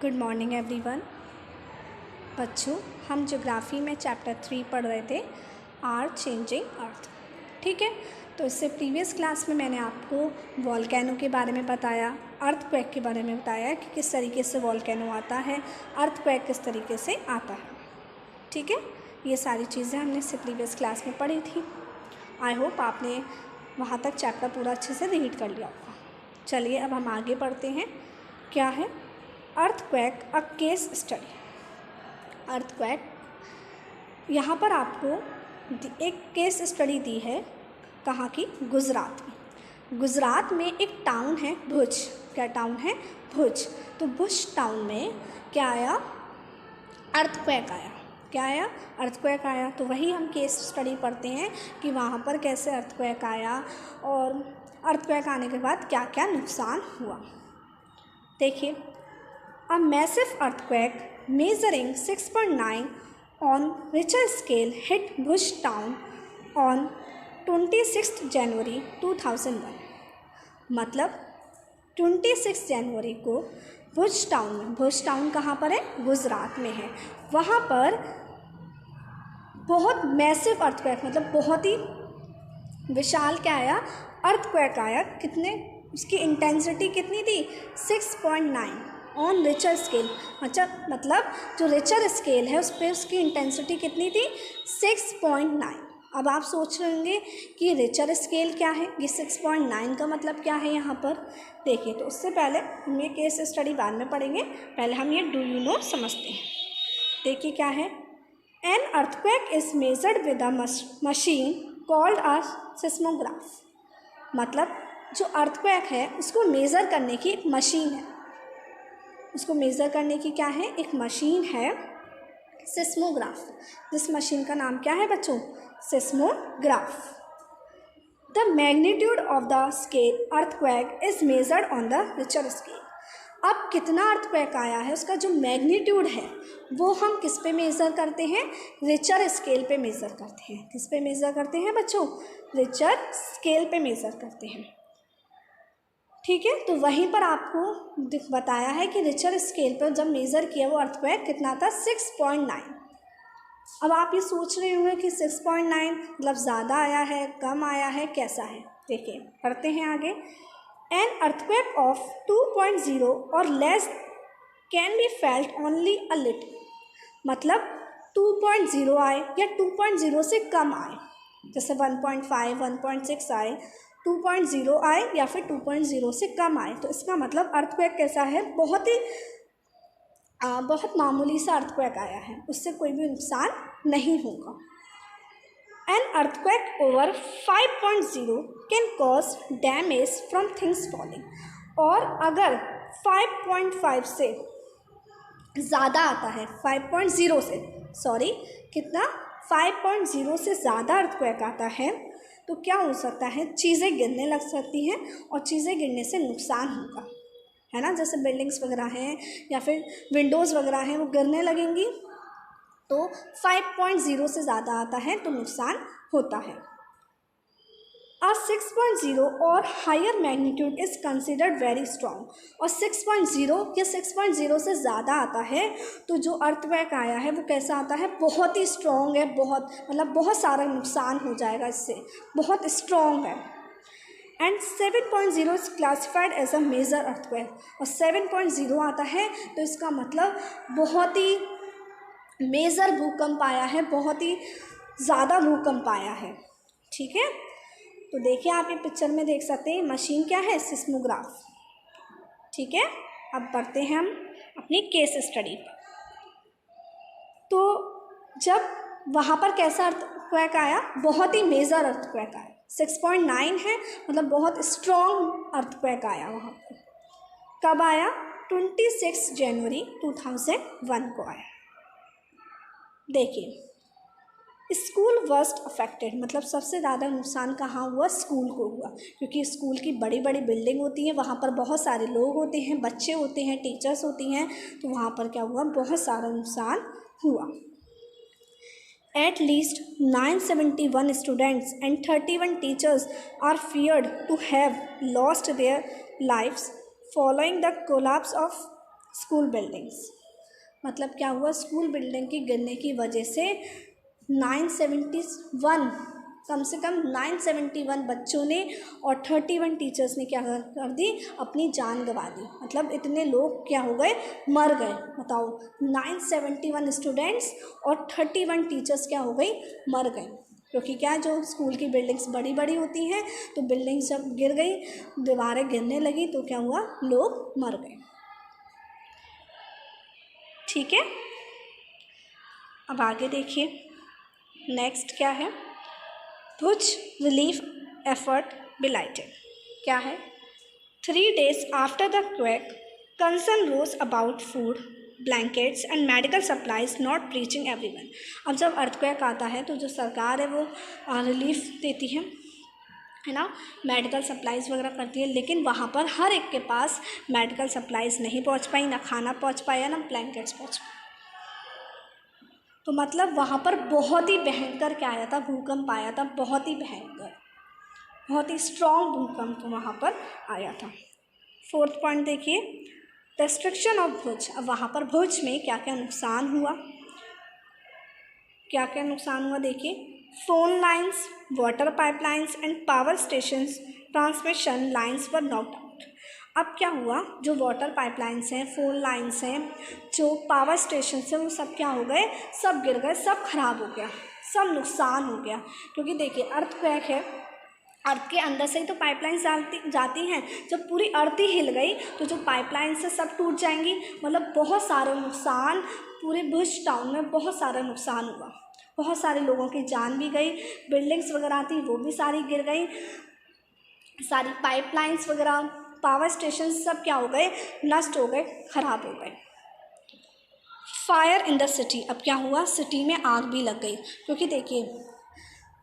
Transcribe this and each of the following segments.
Good morning everyone. बच्चों, हम geography में चैप्टर 3 पढ़ रहे थे, आर चेंजिंग अर्थ। ठीक है, तो इससे प्रीवियस क्लास में मैंने आपको वॉल्केनो के बारे में बताया, अर्थक्वेक के बारे में बताया कि किस तरीके से वॉल्केनो आता है, अर्थक्वेक किस तरीके से आता है। ठीक है, ये सारी चीज़ें हमने इससे प्रीवियस क्लास में पढ़ी थी। आई होप आपने वहाँ तक चैप्टर पूरा अच्छे से रीड कर लिया होगा। चलिए अब हम आगे बढ़ते हैं। क्या है earthquake? A case study. Earthquake, यहाँ पर आपको एक केस स्टडी दी है। कहाँ की? गुजरात में। गुजरात में एक टाउन है भुज। क्या टाउन है? भुज। तो भुज टाउन में क्या आया? अर्थक्वेक आया। क्या आया? अर्थक्वेक आया। तो वही हम केस स्टडी पढ़ते हैं कि वहाँ पर कैसे अर्थक्वेक आया और अर्थक्वेक आने के बाद क्या क्या नुकसान हुआ। देखिए, a massive earthquake measuring 6.9 on Richter scale hit Bhuj town on 26 जनवरी 2001। मतलब 26 जनवरी को भुज टाउन में, भुज टाउन कहाँ पर है? गुजरात में है। वहाँ पर बहुत मैसिव अर्थक्वेक, मतलब बहुत ही विशाल क्या आया? अर्थक्वेक आया। कितने? उसकी इंटेंसिटी कितनी थी? 6.9 ऑन रिचर स्केल। अच्छा, मतलब जो रिचर स्केल है उस पर उसकी इंटेंसिटी कितनी थी? 6.9। अब आप सोच रहे होंगे कि रिचर स्केल क्या है, ये 6.9 का मतलब क्या है यहाँ पर। देखिए, तो उससे पहले हम ये केस स्टडी बाद में पढ़ेंगे, पहले हम ये डू यू नो समझते हैं। देखिए क्या है, an earthquake is measured with a machine called a seismograph. मतलब जो अर्थक्वेक है उसको मेज़र करने की एक मशीन है। उसको मेज़र करने की क्या है? एक मशीन है, सिस्मोग्राफ। जिस मशीन का नाम क्या है बच्चों? Seismograph. The magnitude of the scale earthquake is measured on the Richter scale. अब कितना अर्थक्वेक आया है उसका जो मैग्नीट्यूड है वो हम किस पे मेज़र करते हैं? रिचर स्केल पे मेज़र करते हैं। किस पे मेज़र करते हैं बच्चों? रिचर स्केल पे मेज़र करते हैं। ठीक है, तो वहीं पर आपको बताया है कि रिचर स्केल पर जब मेज़र किया वो अर्थक्वेक कितना था? 6.9। अब आप ये सोच रहे होंगे कि 6.9 मतलब ज़्यादा आया है, कम आया है, कैसा है? देखिए, पढ़ते हैं आगे। एन अर्थक्वेक ऑफ 2.0 और less can be felt only a little. मतलब 2.0 आए या 2.0 से कम आए, जैसे 1.5, 1.6 आए, 2.0 आए या फिर 2.0 से कम आए, तो इसका मतलब अर्थक्वेक कैसा है? बहुत मामूली सा अर्थक्वेक आया है, उससे कोई भी नुकसान नहीं होगा। An earthquake over 5.0 can cause damage from things falling. और अगर 5.5 से ज़्यादा आता है, 5.0 से, सॉरी कितना? 5.0 से ज़्यादा अर्थक्वेक आता है तो क्या हो सकता है? चीज़ें गिरने लग सकती हैं और चीज़ें गिरने से नुकसान होगा, है ना। जैसे बिल्डिंग्स वगैरह हैं या फिर विंडोज़ वगैरह हैं, वो गिरने लगेंगी। तो 5.0 से ज़्यादा आता है तो नुकसान होता है। A 6.0 और higher magnitude is considered very strong. और 6.0 या 6.0 से ज़्यादा आता है तो जो अर्थक्वेक आया है वो कैसा आता है? बहुत ही स्ट्रॉन्ग है, बहुत मतलब बहुत सारा नुकसान हो जाएगा इससे, बहुत स्ट्रॉन्ग है। And 7.0 is classified as a major earthquake. और 7.0 आता है तो इसका मतलब बहुत ही मेजर भूकंप आया है, बहुत ही ज़्यादा भूकंप आया है। ठीक है, तो देखिए आप ये पिक्चर में देख सकते हैं, मशीन क्या है? सिस्मोग्राफ। ठीक है, अब बढ़ते हैं हम अपनी केस स्टडी पर। तो जब वहाँ पर कैसा अर्थक्वेक आया? बहुत ही मेजर अर्थक्वेक आया। 6.9 है, मतलब बहुत स्ट्रॉन्ग अर्थक्वेक आया वहाँ पर। कब आया? 26 जनवरी 2001 को आया। देखिए, स्कूल वर्स्ट अफेक्टेड, मतलब सबसे ज़्यादा नुकसान कहाँ हुआ? स्कूल को हुआ, क्योंकि स्कूल की बड़ी बड़ी बिल्डिंग होती हैं, वहाँ पर बहुत सारे लोग होते हैं, बच्चे होते हैं, टीचर्स होती हैं, तो वहाँ पर क्या हुआ? बहुत सारा नुकसान हुआ। At least 971 students and 31 teachers are feared to have lost their lives following the collapse of school buildings, मतलब क्या हुआ, स्कूल बिल्डिंग की गिरने की वजह से 971, कम से कम 971 बच्चों ने और 31 टीचर्स ने क्या कर दी, अपनी जान गंवा दी। मतलब इतने लोग क्या हो गए, मर गए। बताओ, 971 स्टूडेंट्स और 31 टीचर्स क्या हो गई, मर गए। क्योंकि क्या, जो स्कूल की बिल्डिंग्स बड़ी बड़ी होती हैं, तो बिल्डिंग्स जब गिर गई, दीवारें गिरने लगी, तो क्या हुआ, लोग मर गए। ठीक है, अब आगे देखिए, नेक्स्ट क्या है, भुज रिलीफ एफर्ट बिलाइटेड। क्या है, 3 days after the quake, concern rose about food, blankets and medical supplies not reaching everyone. अब जब अर्थक्वेक आता है तो जो सरकार है वो रिलीफ देती है ना, मेडिकल सप्लाईज़ वगैरह करती है, लेकिन वहाँ पर हर एक के पास मेडिकल सप्लाईज़ नहीं पहुँच पाई, ना खाना पहुँच पाया, ना ब्लैंकेट्स पहुँच पाए। तो मतलब वहाँ पर बहुत ही भयंकर क्या आया था, भूकंप आया था, बहुत ही भयंकर, बहुत ही स्ट्रॉन्ग भूकंप वहाँ पर आया था। 4th पॉइंट देखिए, डिस्ट्रक्शन ऑफ भुज। अब वहाँ पर भुज में क्या क्या नुकसान हुआ, क्या क्या नुकसान हुआ देखिए, phone lines, water pipelines and power stations transmission lines were knocked out. अब क्या हुआ, जो वाटर पाइपलाइंस हैं, फोन लाइन्स हैं, जो पावर स्टेशन हैं, वो सब क्या हो गए, सब गिर गए, सब खराब हो गया, सब नुकसान हो गया। क्योंकि देखिए अर्थक्वेक है, अर्थ के अंदर से ही तो पाइपलाइंस जाती हैं, जब पूरी अर्थ ही हिल गई तो जो पाइपलाइन से सब टूट जाएंगी। मतलब बहुत सारा नुकसान, पूरे भुज टाउन में बहुत सारा नुकसान हुआ, बहुत सारे लोगों की जान भी गई, बिल्डिंग्स वगैरह थी वो भी सारी गिर गई, सारी पाइपलाइंस वगैरह, पावर स्टेशन सब क्या हो गए, नष्ट हो गए, ख़राब हो गए। Fire in the city. अब क्या हुआ, सिटी में आग भी लग गई। क्योंकि देखिए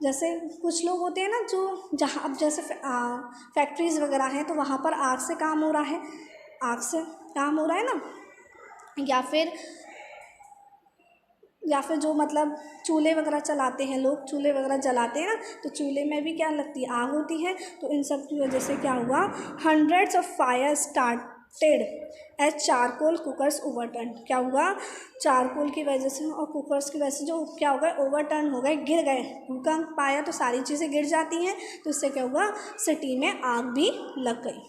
जैसे कुछ लोग होते हैं ना, जो जहाँ अब जैसे फैक्ट्रीज़ वगैरह हैं, तो वहाँ पर आग से काम हो रहा है, आग से काम हो रहा है ना, या फिर जो मतलब चूल्हे वगैरह चलाते हैं लोग, चूल्हे वगैरह जलाते हैं ना, तो चूल्हे में भी क्या लगती है, आग होती है। तो इन सब की वजह से क्या हुआ, hundreds of fire started as charcoal cookers overturn. क्या हुआ, चारकोल की वजह से और कुकर्स की वजह से जो क्या हो गए, ओवरटर्न हो गए, गिर गए। भूकंप आया तो सारी चीज़ें गिर जाती हैं, तो इससे क्या हुआ, सिटी में आग भी लग गई।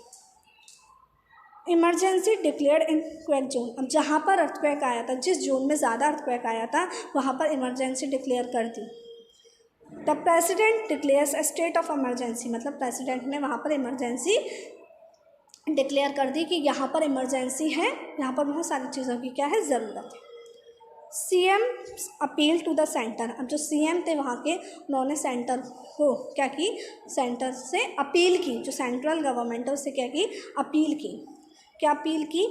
इमरजेंसी डिक्लेयर्ड इन क्वेक जोन। अब जहाँ पर अर्थक्वेक आया था, जिस जोन में ज़्यादा अर्थक्वेक आया था, वहाँ पर इमरजेंसी डिक्लेयर कर दी। The president declares a state of emergency. मतलब प्रेसिडेंट ने वहाँ पर इमरजेंसी डिक्लेयर कर दी कि यहाँ पर इमरजेंसी है, यहाँ पर बहुत सारी चीज़ों की क्या है, ज़रूरत है। CM appeal to the centre. अब जो सीएम थे वहाँ के, उन्होंने सेंटर को क्या की, सेंटर से अपील की, जो सेंट्रल गवर्नमेंट है उससे क्या की, अपील की। क्या अपील की,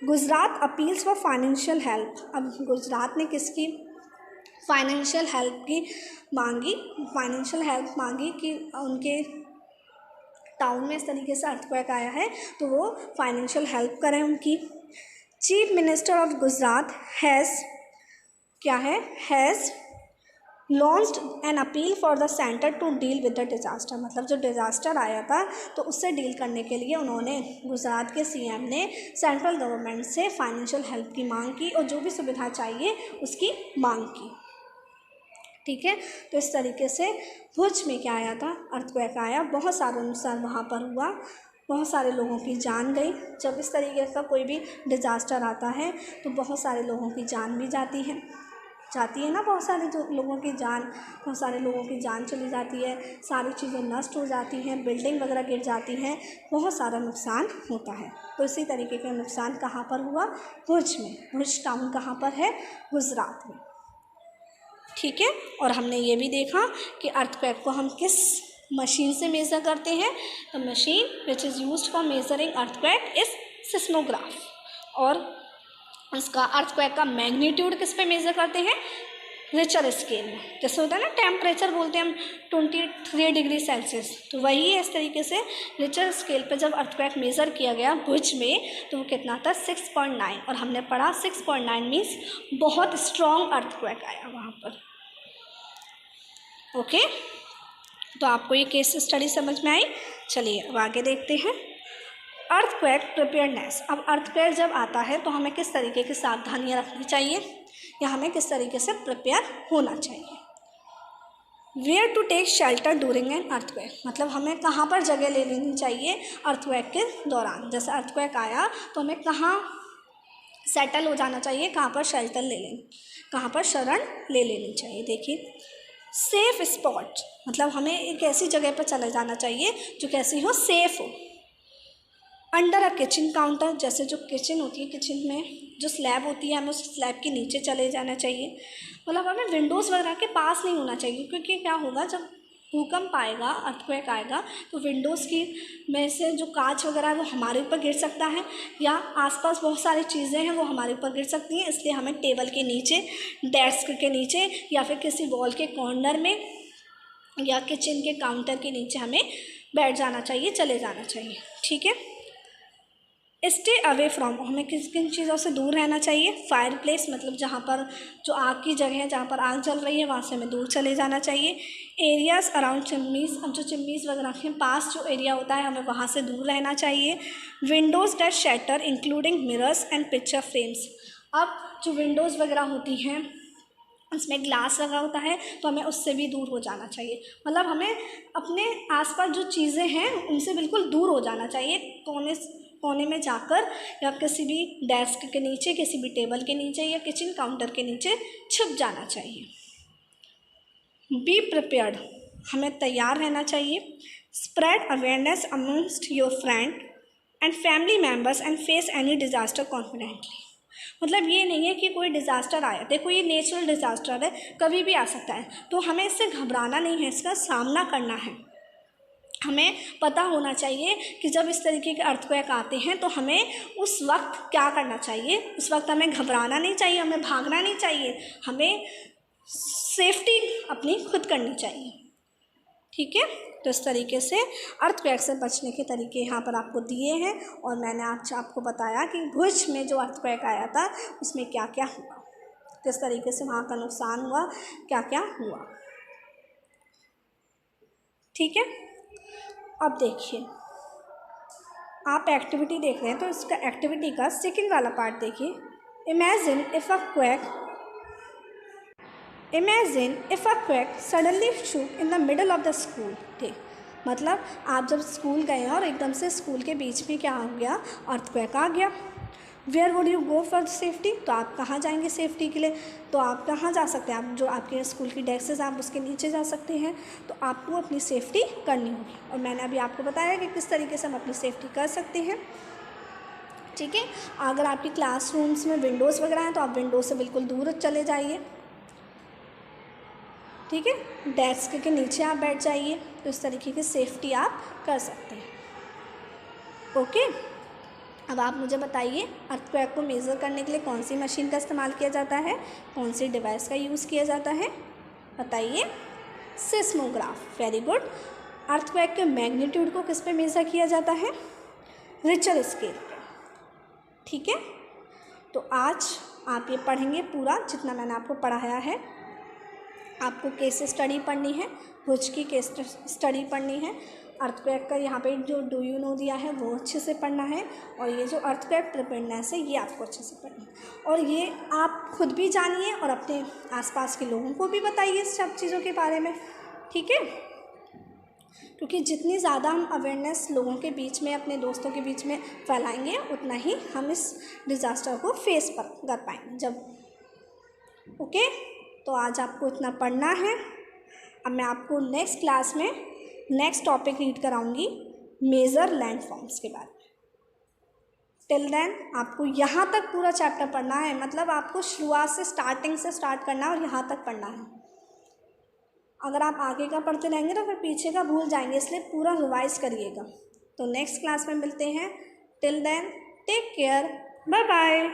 Gujarat appeals for financial help. अब गुजरात ने किसकी, फाइनेंशियल हेल्प की मांगी, फाइनेंशियल हेल्प मांगी कि उनके टाउन में इस तरीके से अर्थक्वेक आया है, तो वो फाइनेंशियल हेल्प करें उनकी। Chief minister of Gujarat has क्या है, has launched an appeal for the centre to deal with the disaster. मतलब जो डिज़ास्टर आया था तो उससे डील करने के लिए उन्होंने, गुजरात के सीएम ने सेंट्रल गवर्नमेंट से फाइनेंशियल हेल्प की मांग की और जो भी सुविधा चाहिए उसकी मांग की। ठीक है, तो इस तरीके से भुज में क्या आया था, अर्थक्वेक आया, बहुत सारा नुकसान वहाँ पर हुआ, बहुत सारे लोगों की जान गई। जब इस तरीके का कोई भी डिज़ास्टर आता है तो बहुत सारे लोगों की जान भी जाती है ना, बहुत सारे जो लोगों की जान, बहुत सारे लोगों की जान चली जाती है, सारी चीज़ें नष्ट हो जाती हैं, बिल्डिंग वगैरह गिर जाती हैं, बहुत सारा नुकसान होता है। तो इसी तरीके का नुकसान कहाँ पर हुआ, भुज में। भुज टाउन कहाँ पर है, गुजरात में। ठीक है, और हमने ये भी देखा कि अर्थक्वेक को हम किस मशीन से मेज़र करते हैं, the machine which is used for measuring earthquake is seismograph. और उसका अर्थक्वेक का मैग्नीट्यूड किस पे मेज़र करते हैं, रिचर स्केल में। जैसे होता है ना टेम्परेचर बोलते हैं हम 23 डिग्री सेल्सियस, तो वही है। इस तरीके से रिचर स्केल पे जब अर्थक्वेक मेज़र किया गया भुज में, तो वो कितना था, 6.9। और हमने पढ़ा 6.9 मीन्स बहुत स्ट्रॉन्ग अर्थक्वेक आया वहाँ पर। ओके, तो आपको ये केस स्टडी समझ में आई। चलिए अब आगे देखते हैं। Earthquake preparedness. अब अर्थक्वेक जब आता है तो हमें किस तरीके की सावधानियां रखनी चाहिए या हमें किस तरीके से प्रिपेयर होना चाहिए। Where to take shelter during an earthquake, मतलब हमें कहाँ पर जगह ले लेनी चाहिए अर्थक्वेक के दौरान। जैसे अर्थक्वेक आया तो हमें कहाँ सेटल हो जाना चाहिए, कहाँ पर शेल्टर ले लेनी, कहाँ पर शरण ले लेनी चाहिए। देखिए, सेफ स्पॉट, मतलब हमें एक ऐसी जगह पर चले जाना चाहिए जो कैसी हो, सेफ हो। अंडर अ किचन काउंटर, जैसे जो किचन होती है, किचन में जो स्लैब होती है हमें उस स्लैब के नीचे चले जाना चाहिए। मतलब हमें विंडोज़ वगैरह के पास नहीं होना चाहिए, क्योंकि क्या होगा जब भूकंप आएगा, अर्थक्वेक आएगा, तो विंडोज़ की में से जो कांच वगैरह है वो हमारे ऊपर गिर सकता है, या आसपास बहुत सारी चीज़ें हैं वो हमारे ऊपर गिर सकती हैं। इसलिए हमें टेबल के नीचे, डेस्क के नीचे, या फिर किसी वॉल के कॉर्नर में, या किचन के काउंटर के नीचे हमें बैठ जाना चाहिए, चले जाना चाहिए। ठीक है। स्टे अवे फ्रॉम, हमें किन किन चीज़ों से दूर रहना चाहिए। फायर प्लेस, मतलब जहाँ पर जो आग की जगह है, जहाँ पर आग जल रही है, वहाँ से हमें दूर चले जाना चाहिए। एरियाज़ अराउंड चिमनीज़, अब जो चिमनीज़ वगैरह के पास जो एरिया होता है हमें वहाँ से दूर रहना चाहिए। Windows that shatter including mirrors and picture frames, अब जो विंडोज़ वगैरह होती हैं उसमें ग्लास लगा होता है तो हमें उससे भी दूर हो जाना चाहिए। मतलब हमें अपने आसपास जो चीज़ें हैं उनसे बिल्कुल दूर हो जाना चाहिए, कोने में जाकर, या किसी भी डेस्क के नीचे, किसी भी टेबल के नीचे, या किचन काउंटर के नीचे छुप जाना चाहिए। बी प्रिपेयर्ड, हमें तैयार रहना चाहिए। Spread awareness amongst your friend and family members and face any disaster confidently, मतलब ये नहीं है कि कोई डिज़ास्टर आया, देखो ये नेचुरल डिज़ास्टर है, कभी भी आ सकता है, तो हमें इससे घबराना नहीं है, इसका सामना करना है। हमें पता होना चाहिए कि जब इस तरीके के अर्थक्वेक आते हैं तो हमें उस वक्त क्या करना चाहिए। उस वक्त हमें घबराना नहीं चाहिए, हमें भागना नहीं चाहिए, हमें सेफ्टी अपनी खुद करनी चाहिए। ठीक है। तो इस तरीके से अर्थक्वेक से बचने के तरीके यहाँ पर आपको दिए हैं, और मैंने आपको बताया कि भुज में जो अर्थक्वेक आया था उसमें क्या क्या हुआ, किस तरीके से वहाँ का नुकसान हुआ, क्या क्या हुआ। ठीक है। अब देखिए, आप एक्टिविटी देख रहे हैं तो इसका एक्टिविटी का सेकंड वाला पार्ट देखिए। Imagine if a quake suddenly shook in the middle of the school day, मतलब आप जब स्कूल गए और एकदम से स्कूल के बीच में क्या हो गया, अर्थक्वेक आ गया। Where would you go for safety, तो आप कहाँ जाएंगे सेफ्टी के लिए, तो आप कहाँ जा सकते हैं, आप जो आपके स्कूल की डेस्क है आप उसके नीचे जा सकते हैं। तो आपको अपनी सेफ्टी करनी होगी, और मैंने अभी आपको बताया कि किस तरीके से हम अपनी सेफ्टी कर सकते हैं। ठीक है। अगर आपकी क्लासरूम्स में विंडोज़ वगैरह हैं तो आप विंडोज़ से बिल्कुल दूर चले जाइए। ठीक है। डेस्क के नीचे आप बैठ जाइए, तो इस तरीके की सेफ्टी आप कर सकते हैं। ओके। अब आप मुझे बताइए, अर्थक्वेक को मेज़र करने के लिए कौन सी मशीन का इस्तेमाल किया जाता है, कौन सी डिवाइस का यूज़ किया जाता है, बताइए। Seismograph, very good. अर्थक्वेक के मैग्नीट्यूड को किस पे मेज़र किया जाता है, रिचर स्केल पे। ठीक है। तो आज आप ये पढ़ेंगे पूरा जितना मैंने आपको पढ़ाया है। आपको केस स्टडी पढ़नी है, भुज की केस स्टडी पढ़नी है, अर्थक्वेक का यहाँ पे जो डू यू नो दिया है वो अच्छे से पढ़ना है, और ये जो अर्थक्वेक प्रिपेयर्डनेस है ये आपको अच्छे से पढ़ना है। और ये आप खुद भी जानिए और अपने आसपास के लोगों को भी बताइए इस सब चीज़ों के बारे में। ठीक है। क्योंकि जितनी ज़्यादा हम अवेयरनेस लोगों के बीच में, अपने दोस्तों के बीच में फैलाएंगे, उतना ही हम इस डिज़ास्टर को फेस कर पाएंगे जब। ओके। तो आज आपको इतना पढ़ना है। अब मैं आपको नेक्स्ट क्लास में नेक्स्ट टॉपिक रीड कराऊंगी, मेजर लैंडफॉर्म्स के बारे में। टिल देन आपको यहाँ तक पूरा चैप्टर पढ़ना है, मतलब आपको शुरुआत से, स्टार्टिंग से स्टार्ट करना है और यहाँ तक पढ़ना है। अगर आप आगे का पढ़ते रहेंगे तो फिर पीछे का भूल जाएंगे, इसलिए पूरा रिवाइज करिएगा। तो नेक्स्ट क्लास में मिलते हैं। Till then take care, bye bye.